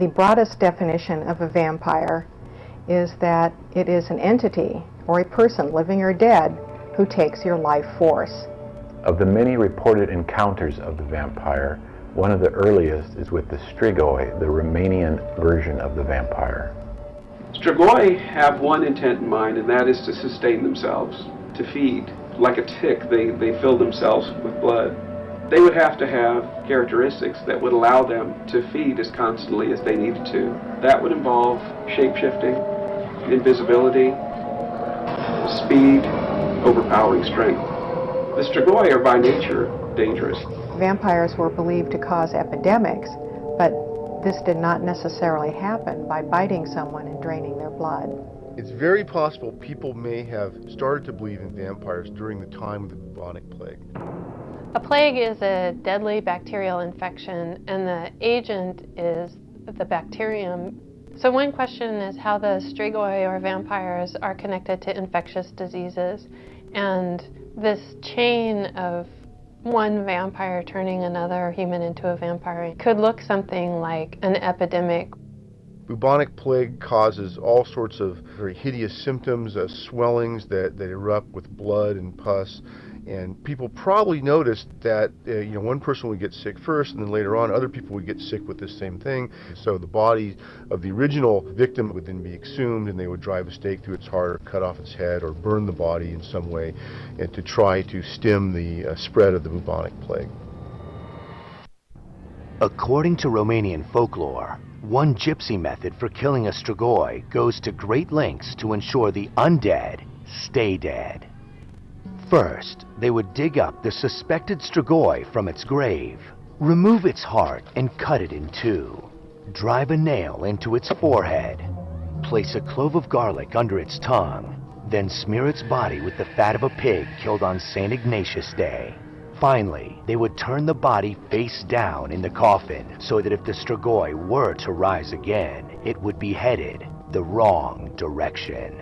The broadest definition of a vampire is that it is an entity or a person, living or dead, who takes your life force. Of the many reported encounters of the vampire, one of the earliest is with the Strigoi, the Romanian version of the vampire. Strigoi have one intent in mind, and that is to sustain themselves, to feed. Like a tick, they fill themselves with blood. They would have to have characteristics that would allow them to feed as constantly as they needed to. That would involve shape-shifting, invisibility, speed, overpowering strength. The Strigoi are by nature dangerous. Vampires were believed to cause epidemics, but this did not necessarily happen by biting someone and draining their blood. It's very possible people may have started to believe in vampires during the time of the bubonic plague. A plague is a deadly bacterial infection, and the agent is the bacterium. So one question is how the Strigoi or vampires are connected to infectious diseases, and this chain of one vampire turning another human into a vampire could look something like an epidemic. Bubonic plague causes all sorts of very hideous symptoms, swellings that erupt with blood and pus. And people probably noticed that one person would get sick first, and then later on other people would get sick with the same thing. So the body of the original victim would then be exhumed, and they would drive a stake through its heart, or cut off its head, or burn the body in some way, and to try to stem the spread of the bubonic plague. According to Romanian folklore, one gypsy method for killing a Strigoi goes to great lengths to ensure the undead stay dead. First, they would dig up the suspected Strigoi from its grave, remove its heart and cut it in two, drive a nail into its forehead, place a clove of garlic under its tongue, then smear its body with the fat of a pig killed on St. Ignatius Day. Finally, they would turn the body face down in the coffin so that if the Strigoi were to rise again, it would be headed the wrong direction.